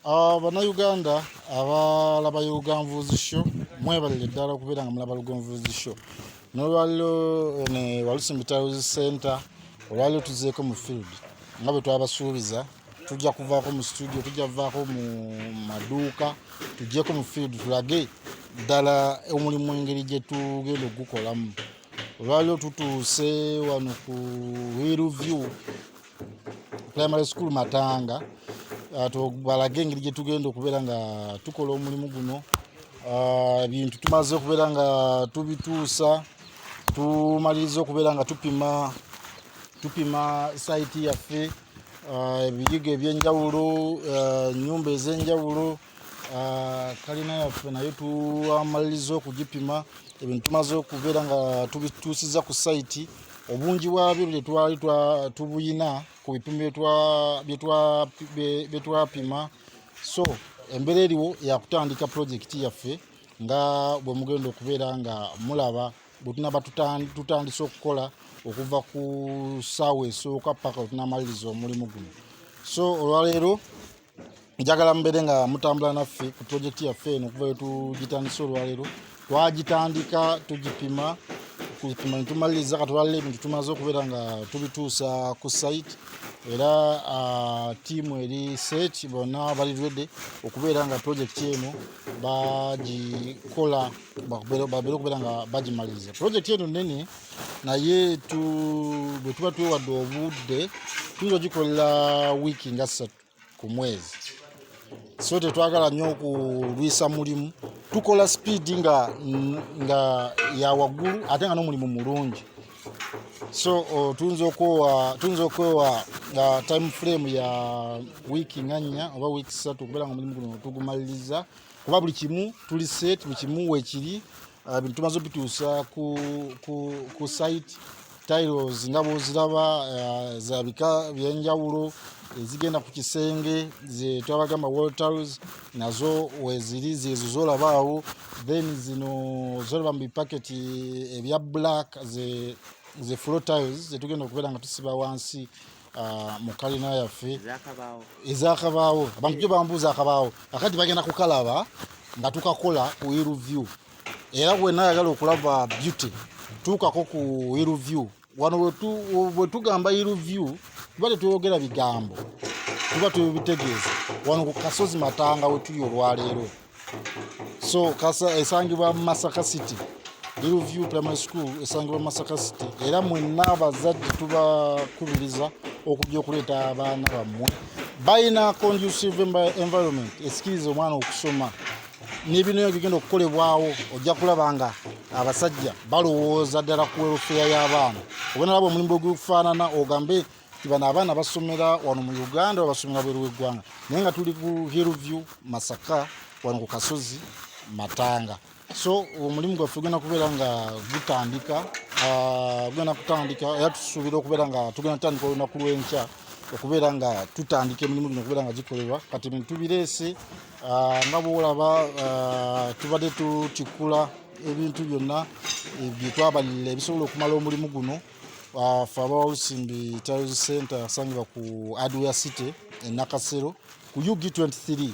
Bannayuganda abalaba Uganvuzi show mwebalire ddala okubeera nga mulaba Uganvuzi show n'olwaliro ne Walusimbi Town Center olwaliro tuzeeko mu field nga bwe twabasuubiza tujja kuvaako mu studio tujja kuvaako mu maduuka tujjeeko mu field tulage ddala omulimu engeri gye tugenda okugukolamu. Olwaliro tutuuse wano ku Leero View Primary School Matanga balage engeri gye tugenda okubeera nga tukola omulimu guno. Ebintu tumaze okubeera nga tubituusa tumaliriza okubeera nga tupima site yaffe, ebiyigo ebyenjawulo, ennyumba ez'enjawulo, kalina yaffe nayo tumaliriza okugipima. Ebintu tumaze okubeera nga tubituusiza ku site, obungi bwabyo bye twali tubuyina ku bipimo bye twapima. So embeera eriwo yakutandika projekiti yaffe nga bwe mugenda okubeera nga mulaba bwe tunaba tutandise okukola okuva ku ssaawa esooka paka tunamaliriza omulimu guno. So olwaleero njagala mubeere nga mutambula naffe ku projekiti yaffe eno okuva tugitandise. Olwaleero twagitandika tugipima nitumaliriza katwalira ebintu tumaze okubeera nga tubituusa ku site, era tiimu eri set bonna bali ready okubeera nga projekiti eno bagikola babeere okubeera nga bagimaliriza. Projekiti eno nene naye bwe tuba twewadde obudde tuyinza ogikolera wiiki nga 3 ku mwezi. So tetwagala nnyo okulwisa mulimu, tukola speed nga ya waggulu ate nga n'omulimu mulungi. So tuyinza okwewa time frame ya wiiki nga 4 oba wiiki 3 okubeera nga omulimu guno tugumaliriza, kuba buli kimu tuli set, buli kimu weekiri. Bintu tumaze obituusa ku site, tiles nga bw'oziraba za bika byenjawulo ezigenda ku kisenge ze twabagamba wall tiles nazo weziri zezo zolabaawo. Then zino zolaba mu bipaketi ebya black ze floor tiles zetugenda okubeera nga tusiba wansi mu kalina yaffe ezakabaawo. Abantu gye bambuuza akabaawo akati bagenda kukalaba nga tukakola ku Leero View. Era bwenna ayagala okulaba beauty tuukako ku Leero View. Wano bwe tugamba Leero View tuba tetwogera bigambo, tuba tubitegeeza wano ku kasozi Matanga we tuli olwaleero. So esangibwa mu Masaka City, Leero View Primary School esangibwa mu Masaka City. Era mwenna abazadde tubakubiriza okujja okuleeta abaana bammwe. Balina conducive environment esikiriza omwana okusoma. N'ebino ebigenda okukolebwawo ojja kulaba nga abasajja balowooza ddala ku welfare y'abaana. Obonalaba omulimu ogufaanana ogambe bano abaana basomera wano mu Uganda basomera bweru w'eggwanga, naye nga tuli ku Leero View Masaka wano ku kasozi Matanga. So omulimu gwaffe gugenda kubeera nga gutandika era tusuubira okubeera nga tugenda tutandika olunaku lw'enkya okubeera nga tutandika emirimu gino okubeera nga gikolebwa. Kati bintu tubireese nga bwolaba tubadde tukikula ebintu byonna bye twabalirira ebisobola okumala omulimu guno. Ffe aba Walusimbi Town Center asangibwa ku Adware City e Nakasero ku UG23.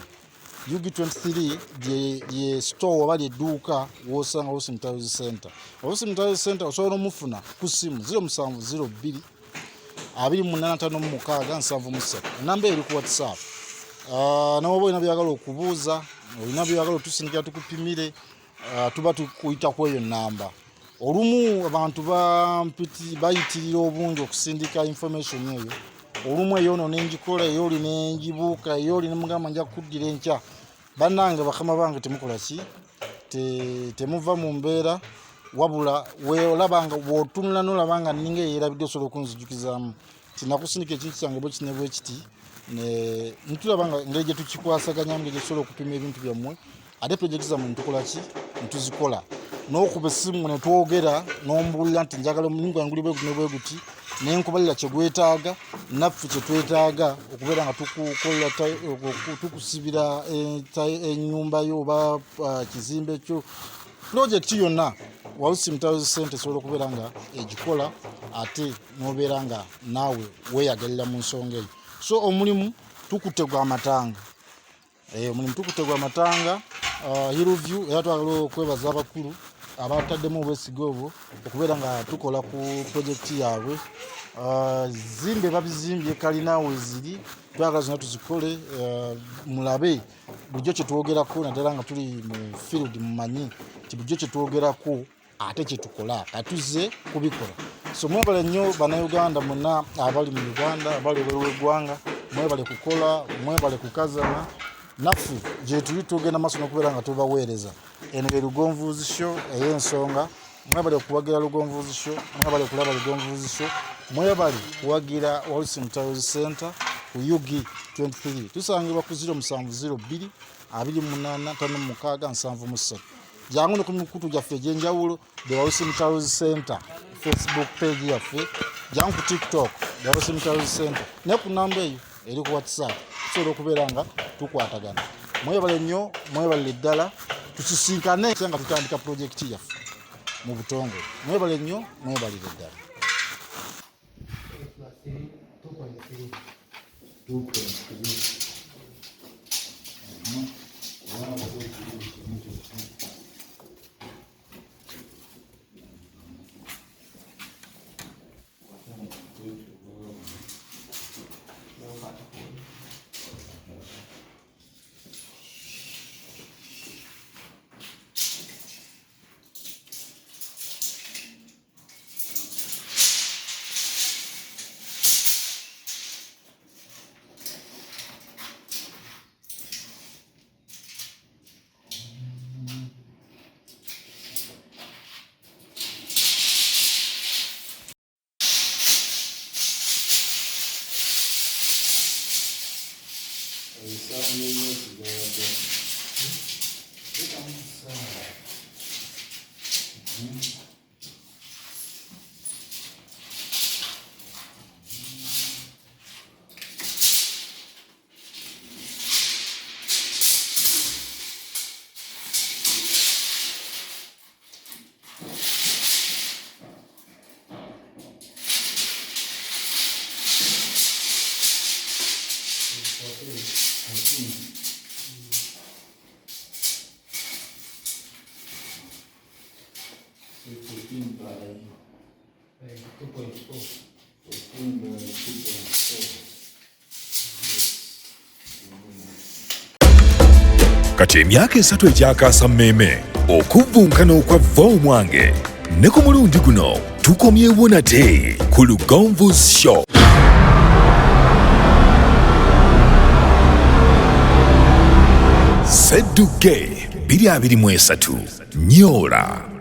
UG23 ye store oba lyedduuka wosanga Walusimbi Town Center. Walusimbi Town Center osobola omufuna ku ssimu 0702 28556 namba eri ku WhatsApp. Nawoba olina byagala okubuuza, olina byagala otusindikira tukupimire, tuba tukuyita ku eyo namba. Olumu abantu bayitirira obungi okusindika information eyo. Olumu eyo ono n'engikola, eyo oli n'engibuuka, eyo oli nemugamba nja kuddira enkya. Bannange bakama bange temukola ki? Temuva mu mbeera wabula weolabanga bw'otunula n'olabanga ninga yeerabidde osobola okunzijukizaamu tinakusindika ekintu kyange bwe kine bwe kiti. Ntulaba nga engeri gye tukikwasaganya engeri gye tusobola okupima ebintu byammwe ate projekiti zammwe nitukola ki? Ntuzikola. N'okuba essimu ne twogera n'ombuulira nti njagala omulimu gwange guli bwe guti n'enkubalira kye gwetaaga naffe kye twetaaga okubeera nga tukusibira ennyumba yo oba kizimbe kyo. Projekiti yonna Walusimbi Town Center esobola okubeera nga egikola ate n'obeera nga naawe weeyagalira mu nsonga eyo. So omulimu tukutte gwa Matanga. omulimu tukutegwa Matanga Hillview era twagala okwebaza abakulu abataddemu obwesiga obwo okubeera nga tukola ku projekiti yaabwe. Zimbe babizimbye kalina weziri twagala zonna tuzikole mulabe bulijjo kyetwogerako naddala nga tuli mu field mumanyi ti bulijjo kyetwogerako ate kyetukola katuze kubikola. So mwebale nnyo bannayuganda mwenna abali mu Uganda abali ebweru w'eggwanga, mwebale kukola, mwebale kukazana naffe gye tuli tugenda maaso n'okubeera nga tubaweereza. Eno ye Lugonvuuzi Show ey'ensonga. Mwebale okuwagira Lugonvuuzi Show, mwebale kulaba Lugonvuuzi Show, mwebale kuwagira Walsim Towers Center ku UG 23. Tusangibwa ku 0702 28 56 73. Jangu no ku mikutu gyaffe egy'enjawulo the Walsim Towers Center Facebook page yaffe, jangu ku TikTok the Walsim Towers Center, ne ku namba eyo eri ku WhatsApp tusobola okubeera nga tukwatagana. Mwebale nnyo, mwebale ddala, tusisinkane nga tutandika projekiti yaffe mu butongole. Mwebale nnyo, mwebalire ddala. 2.3 Kati emyaka 3 ekyakaasa mmeme okuvvuunkana okwava omwange ne ku mulundi guno tukomyewo nate ku Lugonvuuzi Show. Sedduke 2023 Nyola.